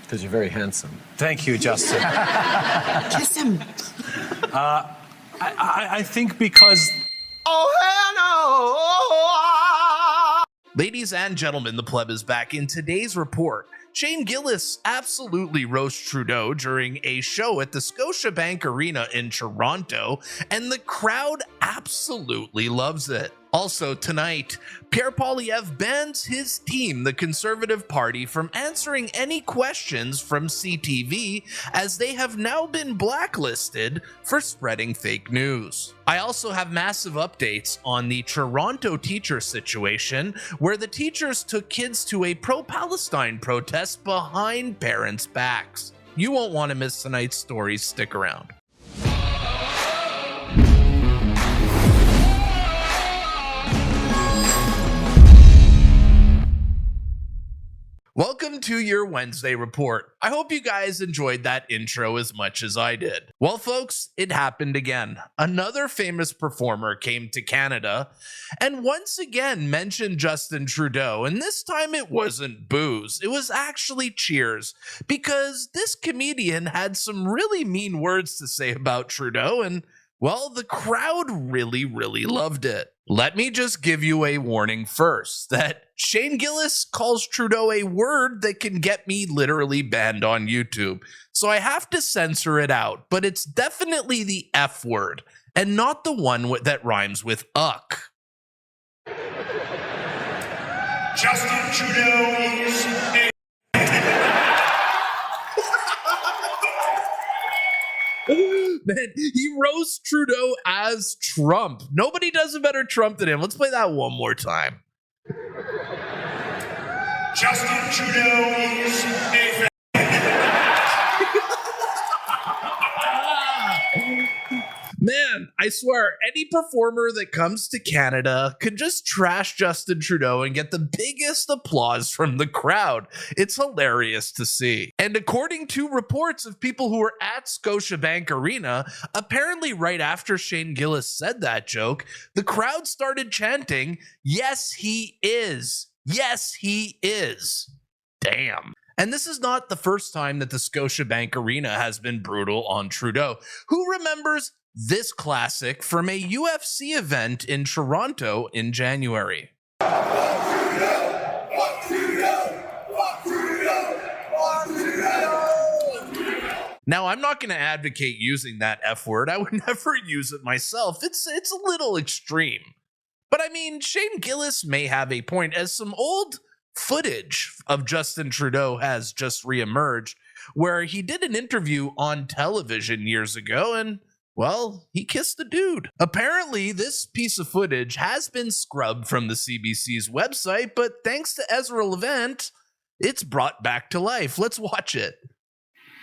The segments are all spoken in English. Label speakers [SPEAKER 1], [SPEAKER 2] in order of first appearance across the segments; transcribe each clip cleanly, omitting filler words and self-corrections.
[SPEAKER 1] Because you're very handsome.
[SPEAKER 2] Thank you, Justin.
[SPEAKER 3] Kiss him.
[SPEAKER 2] I think because...
[SPEAKER 3] Oh, hell no.
[SPEAKER 4] Ladies and gentlemen, the Pleb is back. In today's report, Shane Gillis absolutely roasts Trudeau during a show at the ScotiaBank Arena in Toronto, and the crowd absolutely loves it. Also tonight, Pierre Poilievre bans his team, the Conservative Party, from answering any questions from CTV, as they have now been blacklisted for spreading fake news. I also have massive updates on the Toronto teacher situation, where the teachers took kids to a pro-Palestine protest behind parents' backs. You won't want to miss tonight's stories. Stick around. Welcome to your Wednesday report. I hope you guys enjoyed that intro as much as I did. Well, folks, it happened again. Another famous performer came to Canada and once again mentioned Justin Trudeau, and this time it wasn't boos. It was actually cheers, because this comedian had some really mean words to say about Trudeau, and well, the crowd really loved it. Let me just give you a warning first, that Shane Gillis calls Trudeau a word that can get me literally banned on YouTube. So I have to censor it out, but it's definitely the F word, and not the one that rhymes with uck.
[SPEAKER 5] Justin Trudeau is a...
[SPEAKER 4] Man, he roasts Trudeau as Trump. Nobody does a better Trump than him. Let's play that one more time.
[SPEAKER 5] Justin Trudeau is a...
[SPEAKER 4] Man, I swear, any performer that comes to Canada could just trash Justin Trudeau and get the biggest applause from the crowd. It's hilarious to see. And according to reports of people who were at Scotiabank Arena, apparently right after Shane Gillis said that joke, the crowd started chanting, "Yes, he is. Yes, he is." Damn. And this is not the first time that the Scotiabank Arena has been brutal on Trudeau. Who remembers this classic from a UFC event in Toronto in January? Now, I'm not going to advocate using that F word. I would never use it myself. It's a little extreme. But I mean, Shane Gillis may have a point, as some old footage of Justin Trudeau has just reemerged, where he did an interview on television years ago and, well, he kissed a dude. Apparently, this piece of footage has been scrubbed from the CBC's website, but thanks to Ezra Levant, it's brought back to life. Let's watch it.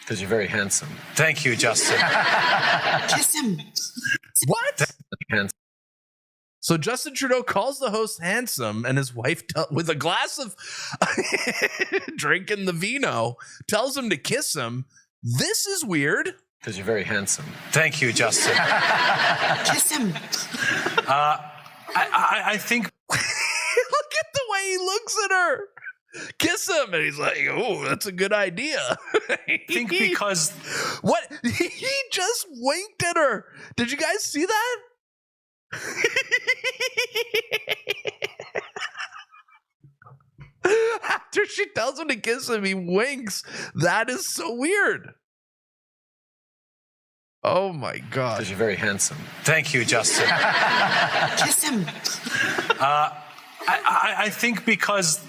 [SPEAKER 1] Because you're very handsome.
[SPEAKER 2] Thank you, Justin.
[SPEAKER 3] Kiss him.
[SPEAKER 4] What?
[SPEAKER 1] Handsome.
[SPEAKER 4] So Justin Trudeau calls the host handsome, and his wife, with a glass of drinking the vino, tells him to kiss him. This is weird.
[SPEAKER 1] Because you're very handsome.
[SPEAKER 2] Thank you, Justin.
[SPEAKER 3] Kiss him.
[SPEAKER 2] I think...
[SPEAKER 4] Look at the way he looks at her. Kiss him. And he's like, oh, that's a good idea.
[SPEAKER 2] I think because...
[SPEAKER 4] What? He just winked at her. Did you guys see that? After she tells him to kiss him, he winks. That is so weird. Oh my God.
[SPEAKER 1] Because you're very handsome.
[SPEAKER 2] Thank you, Justin.
[SPEAKER 3] Kiss him.
[SPEAKER 2] I think because...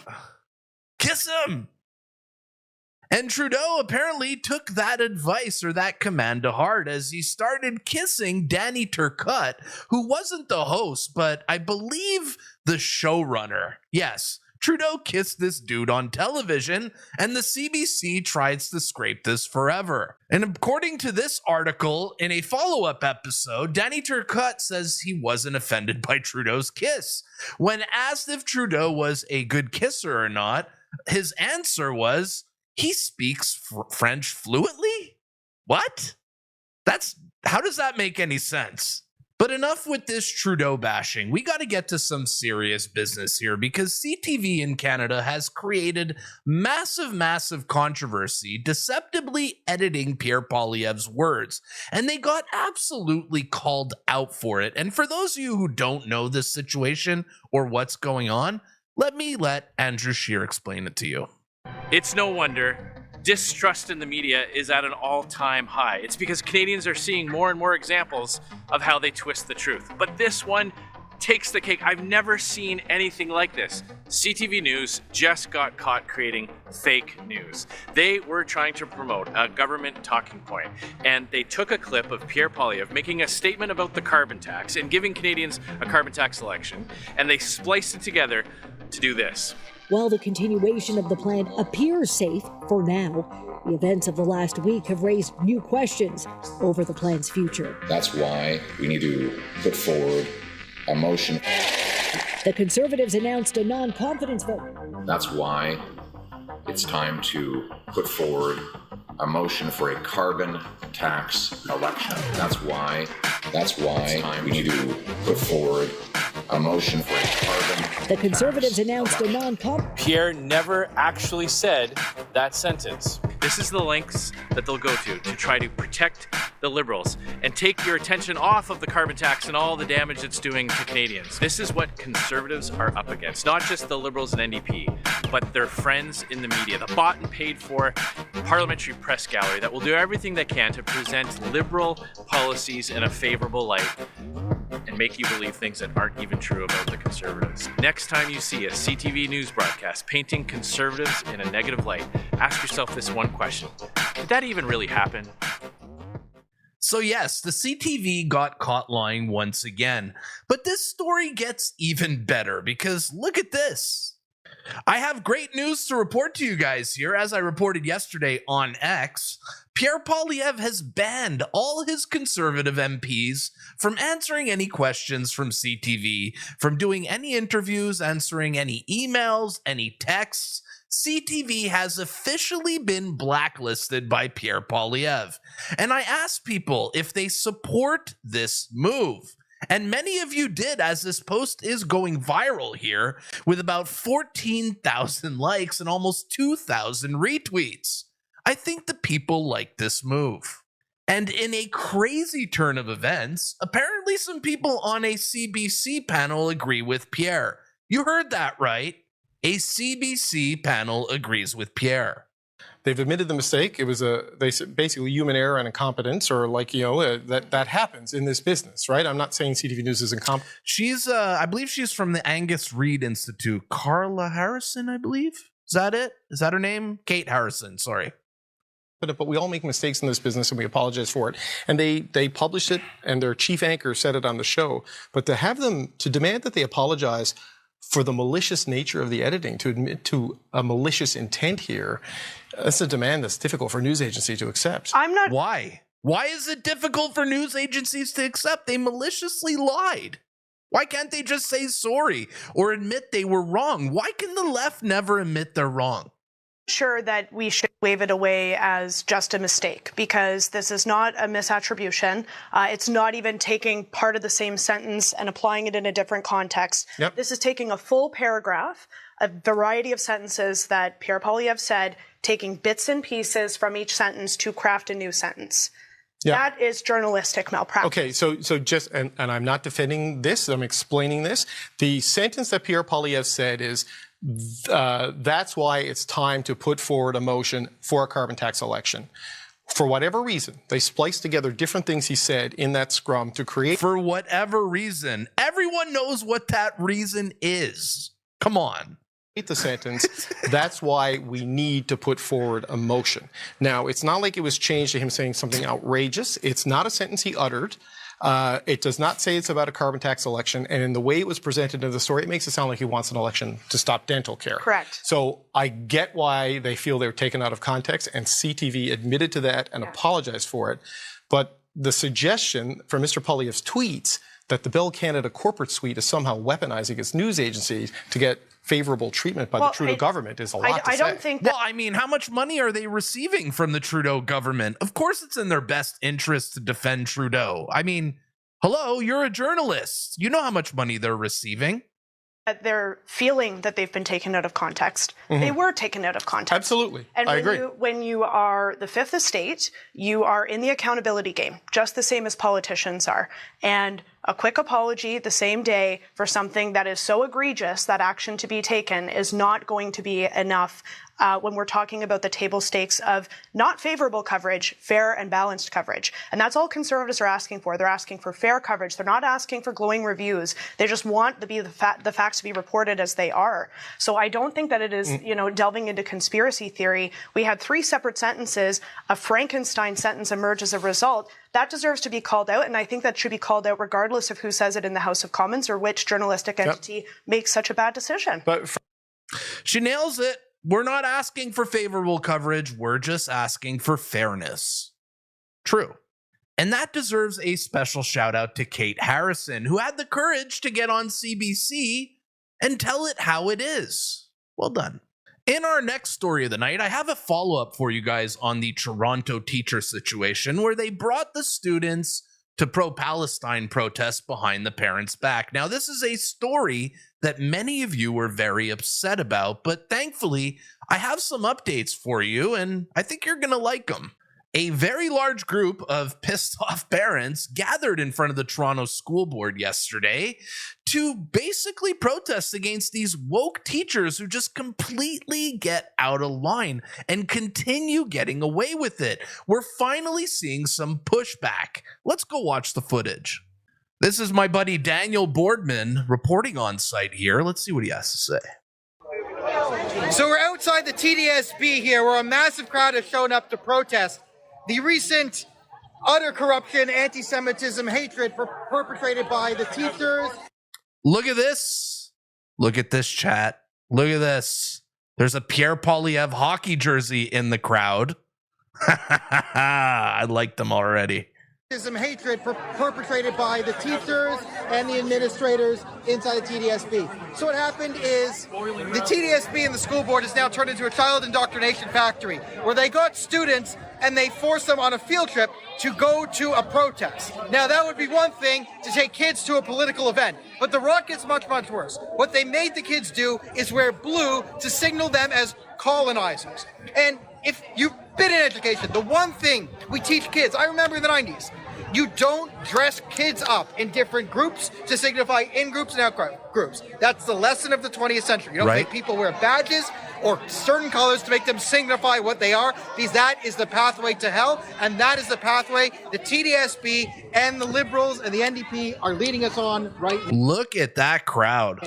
[SPEAKER 4] Kiss him. And Trudeau apparently took that advice, or that command, to heart, as he started kissing Danny Turut, who wasn't the host, but I believe the showrunner. Yes, Trudeau kissed this dude on television, and the CBC tries to scrape this forever. And according to this article, in a follow-up episode, Danny Turut says he wasn't offended by Trudeau's kiss. When asked if Trudeau was a good kisser or not, his answer was, he speaks French fluently? What? How does that make any sense? But enough with this Trudeau bashing. We got to get to some serious business here because CTV in Canada has created massive controversy deceptively editing Pierre Poilievre's words, and they got absolutely called out for it. And for those of you who don't know this situation or what's going on, let Andrew Scheer explain it to you.
[SPEAKER 6] It's no wonder distrust in the media is at an all-time high. It's because Canadians are seeing more and more examples of how they twist the truth. But this one takes the cake. I've never seen anything like this. CTV News just got caught creating fake news. They were trying to promote a government talking point, and they took a clip of Pierre Poilievre making a statement about the carbon tax and giving Canadians a carbon tax election, and they spliced it together to do this.
[SPEAKER 7] While the continuation of the plan appears safe for now, the events of the last week have raised new questions over the plan's future.
[SPEAKER 8] That's why we need to put forward a motion.
[SPEAKER 7] The Conservatives announced a non-confidence vote.
[SPEAKER 8] That's why it's time to put forward a motion for a carbon tax election. That's why we need to put forward a motion for a carbon.
[SPEAKER 7] The Conservatives announced a non-confidence.
[SPEAKER 6] Pierre never actually said that sentence. This is the lengths that they'll go to try to protect the Liberals and take your attention off of the carbon tax and all the damage it's doing to Canadians. This is what Conservatives are up against. Not just the Liberals and NDP, but their friends in the media, the bought and paid for parliamentary press gallery that will do everything they can to present Liberal policies in a favorable light and make you believe things that aren't even true about the Conservatives. Next time you see a CTV news broadcast painting Conservatives in a negative light, ask yourself this one question. Did that even really happen?
[SPEAKER 4] So yes, the CTV got caught lying once again, but this story gets even better because look at this. I have great news to report to you guys here. As I reported yesterday on X, Pierre Poilievre has banned all his Conservative MPs from answering any questions from CTV, from doing any interviews, answering any emails, any texts. CTV has officially been blacklisted by Pierre Poilievre. And I asked people if they support this move. And many of you did, as this post is going viral here with about 14,000 likes and almost 2,000 retweets. I think the people like this move. And in a crazy turn of events, apparently some people on a CBC panel agree with Pierre. You heard that right. A CBC panel agrees with Pierre.
[SPEAKER 9] They've admitted the mistake. It was basically human error and incompetence, or that happens in this business, right? I'm not saying CTV News is incompetent.
[SPEAKER 4] She's, I believe she's from the Angus Reid Institute. Carla Harrison, I believe. Is that it? Is that her name? Kate Harrison, sorry.
[SPEAKER 9] But we all make mistakes in this business, and we apologize for it. And they published it, and their chief anchor said it on the show. But to demand that they apologize for the malicious nature of the editing, to admit to a malicious intent here, that's a demand that's difficult for a news agency to accept.
[SPEAKER 10] I'm not.
[SPEAKER 4] Why? Why is it difficult for news agencies to accept? They maliciously lied. Why can't they just say sorry or admit they were wrong? Why can the left never admit they're wrong?
[SPEAKER 10] Sure that we should wave it away as just a mistake, because this is not a misattribution. It's not even taking part of the same sentence and applying it in a different context.
[SPEAKER 9] Yep.
[SPEAKER 10] This is taking a full paragraph, a variety of sentences that Pierre Poilievre said, taking bits and pieces from each sentence to craft a new sentence.
[SPEAKER 9] Yeah.
[SPEAKER 10] That is journalistic malpractice.
[SPEAKER 9] Okay, so just, and I'm not defending this, I'm explaining this. The sentence that Pierre Poilievre said is, that's why it's time to put forward a motion for a carbon tax election. For whatever reason, they spliced together different things he said in that scrum to create.
[SPEAKER 4] For whatever reason. Everyone knows what that reason is. Come on.
[SPEAKER 9] The sentence, that's why we need to put forward a motion. Now, it's not like it was changed to him saying something outrageous. It's not a sentence he uttered. It does not say it's about a carbon tax election. And in the way it was presented in the story, it makes it sound like he wants an election to stop dental care.
[SPEAKER 10] Correct.
[SPEAKER 9] So I get why they feel they were taken out of context, and CTV admitted to that and apologized for it. But the suggestion from Mr. Poilievre's tweets that the Bell Canada corporate suite is somehow weaponizing its news agencies to get favorable treatment by the Trudeau government is a lot to say.
[SPEAKER 10] I don't think that...
[SPEAKER 4] Well, I mean, how much money are they receiving from the Trudeau government? Of course it's in their best interest to defend Trudeau. I mean, Hello, you're a journalist. You know how much money they're receiving.
[SPEAKER 10] They're feeling that they've been taken out of context. They were taken out of context.
[SPEAKER 9] Absolutely.
[SPEAKER 10] And
[SPEAKER 9] I agree.
[SPEAKER 10] When you are the fifth estate, you are in the accountability game, just the same as politicians are. And a quick apology the same day for something that is so egregious that action to be taken is not going to be enough when we're talking about the table stakes of not favorable coverage, fair and balanced coverage. And that's all Conservatives are asking for. They're asking for fair coverage. They're not asking for glowing reviews. They just want the facts to be reported as they are. So I don't think that it is, delving into conspiracy theory. We had 3 separate sentences. A Frankenstein sentence emerged as a result. That deserves to be called out, and I think that should be called out regardless of who says it in the House of Commons or which journalistic entity makes such a bad decision.
[SPEAKER 9] But
[SPEAKER 4] she nails it. We're not asking for favorable coverage. We're just asking for fairness. True. And that deserves a special shout out to Kate Harrison, who had the courage to get on CBC and tell it how it is. Well done. In our next story of the night, I have a follow-up for you guys on the Toronto teacher situation where they brought the students to pro-Palestine protests behind the parents' back. Now, this is a story that many of you were very upset about, but thankfully, I have some updates for you, and I think you're going to like them. A very large group of pissed-off parents gathered in front of the Toronto School Board yesterday to basically protest against these woke teachers who just completely get out of line and continue getting away with it. We're finally seeing some pushback. Let's go watch the footage. This is my buddy Daniel Boardman reporting on site here. Let's see what he has to say.
[SPEAKER 11] So we're outside the TDSB here where a massive crowd has shown up to protest the recent utter corruption, anti-Semitism, hatred perpetrated by the teachers.
[SPEAKER 4] Look at this. Look at this, chat. Look at this. There's a Pierre Poilievre hockey jersey in the crowd. I like them already.
[SPEAKER 11] Hatred perpetrated by the teachers and the administrators inside the TDSB. So what happened is the TDSB and the school board has now turned into a child indoctrination factory where they got students and they forced them on a field trip to go to a protest. Now that would be one thing to take kids to a political event, but the rot gets much, much worse. What they made the kids do is wear blue to signal them as colonizers. And if you've been in education, the one thing we teach kids, I remember in the 90s, you don't dress kids up in different groups to signify in-groups and out-groups. That's the lesson of the 20th century. You don't make people wear badges or certain colors to make them signify what they are, because that is the pathway to hell, and that is the pathway the TDSB and the Liberals and the NDP are leading us on right now.
[SPEAKER 4] Look at that crowd.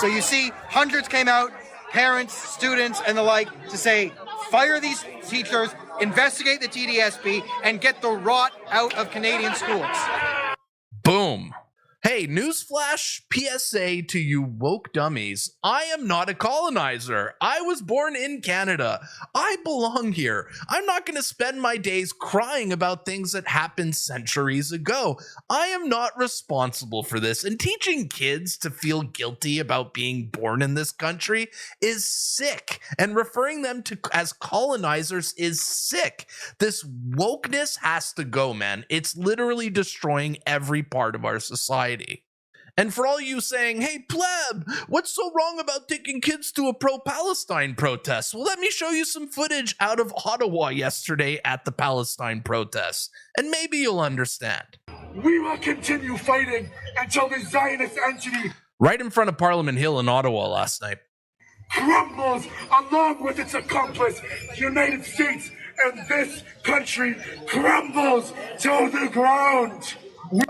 [SPEAKER 11] So you see hundreds came out, parents, students, and the like, to say, fire these teachers, investigate the TDSB, and get the rot out of Canadian schools.
[SPEAKER 4] Boom. Hey, newsflash PSA to you woke dummies. I am not a colonizer. I was born in Canada. I belong here. I'm not going to spend my days crying about things that happened centuries ago. I am not responsible for this. And teaching kids to feel guilty about being born in this country is sick. And referring them to as colonizers is sick. This wokeness has to go, man. It's literally destroying every part of our society. And for all you saying, hey, pleb, what's so wrong about taking kids to a pro-Palestine protest? Well, let me show you some footage out of Ottawa yesterday at the Palestine protests, and maybe you'll understand.
[SPEAKER 5] We will continue fighting until the Zionist entity
[SPEAKER 4] Right in front of Parliament Hill in Ottawa last night.
[SPEAKER 5] crumbles along with its accomplice, the United States, and this country crumbles to the ground.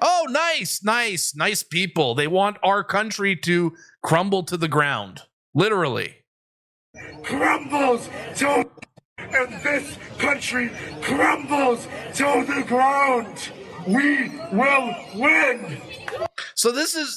[SPEAKER 4] Oh, nice people. They want our country to crumble to the ground. Literally.
[SPEAKER 5] Crumbles to, and this country crumbles to the ground. We will win.
[SPEAKER 4] So this is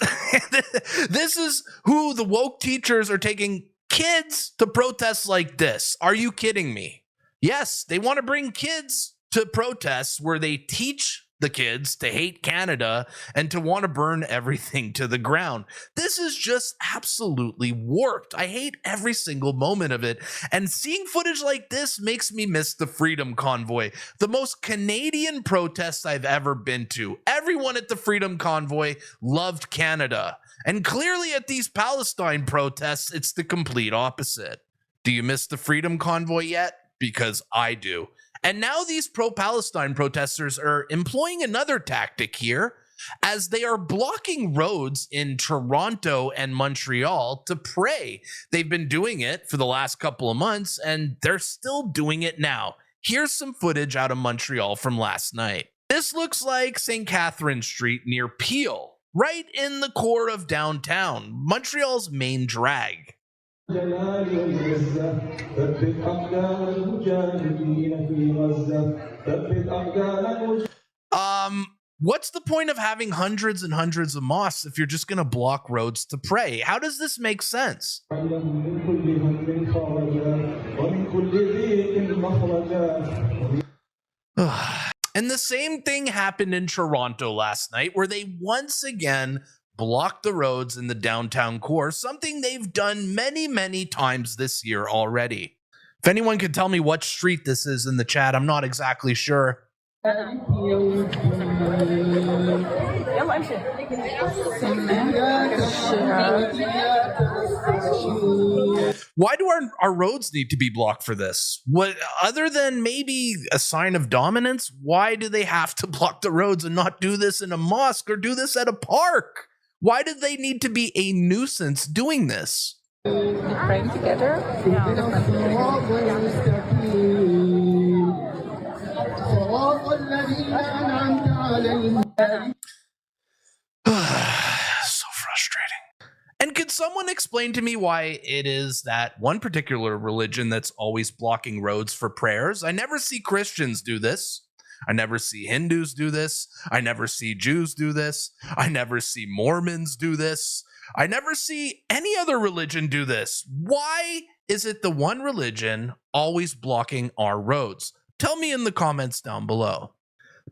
[SPEAKER 4] this is who the woke teachers are taking kids to protests like this. Are you kidding me? Yes, they want to bring kids to protests where they teach the kids to hate Canada and to want to burn everything to the ground. This is just absolutely warped. I hate every single moment of it. And seeing footage like this makes me miss the Freedom Convoy, the most Canadian protest I've ever been to. Everyone at the Freedom Convoy loved Canada. And clearly at these Palestine protests, it's the complete opposite. Do you miss the Freedom Convoy yet? Because I do. And now these pro-Palestine protesters are employing another tactic here, as they are blocking roads in Toronto and Montreal to pray. They've been doing it for the last couple of months, and they're still doing it now. Here's some footage out of Montreal from last night. This looks like St. Catherine Street near Peel, right in the core of downtown, Montreal's main drag. What's the point of having hundreds and hundreds of mosques if you're just going to block roads to pray? How does this make sense? And the same thing happened in Toronto last night, where they once again blocked the roads in the downtown core, something they've done many, many times this year already. If anyone could tell me what street this is in the chat, I'm not exactly sure. Why do our roads need to be blocked for this? What, other than maybe a sign of dominance, why do they have to block the roads and not do this in a mosque or do this at a park? Why do they need to be a nuisance doing this?
[SPEAKER 12] Praying together?
[SPEAKER 4] So frustrating. And could someone explain to me why it is that one particular religion that's always blocking roads for prayers? I never see Christians do this. I never see Hindus do this. I never see Jews do this. I never see Mormons do this. I never see any other religion do this. Why is it the one religion always blocking our roads? Tell me in the comments down below.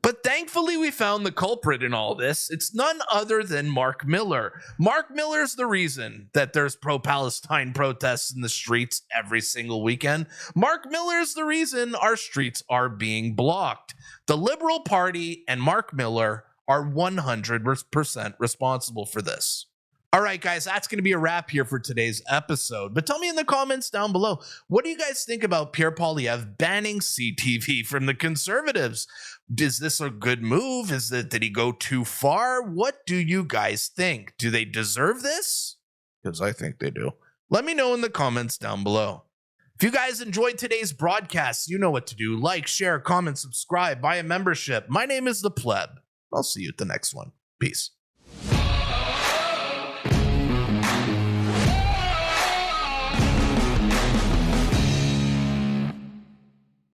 [SPEAKER 4] But thankfully, we found the culprit in all this. It's none other than Mark Miller. Mark Miller's the reason that there's pro-Palestine protests in the streets every single weekend. Mark Miller's the reason our streets are being blocked. The Liberal Party and Mark Miller are 100% responsible for this. All right, guys, that's going to be a wrap here for today's episode. But tell me in the comments down below, what do you guys think about Pierre Poilievre banning CTV from the Conservatives? Is this a good move? Did he go too far? What do you guys think? Do they deserve this? Because I think they do. Let me know in the comments down below. If you guys enjoyed today's broadcast, you know what to do. Like, share, comment, subscribe, buy a membership. My name is the Pleb. I'll see you at the next one. Peace.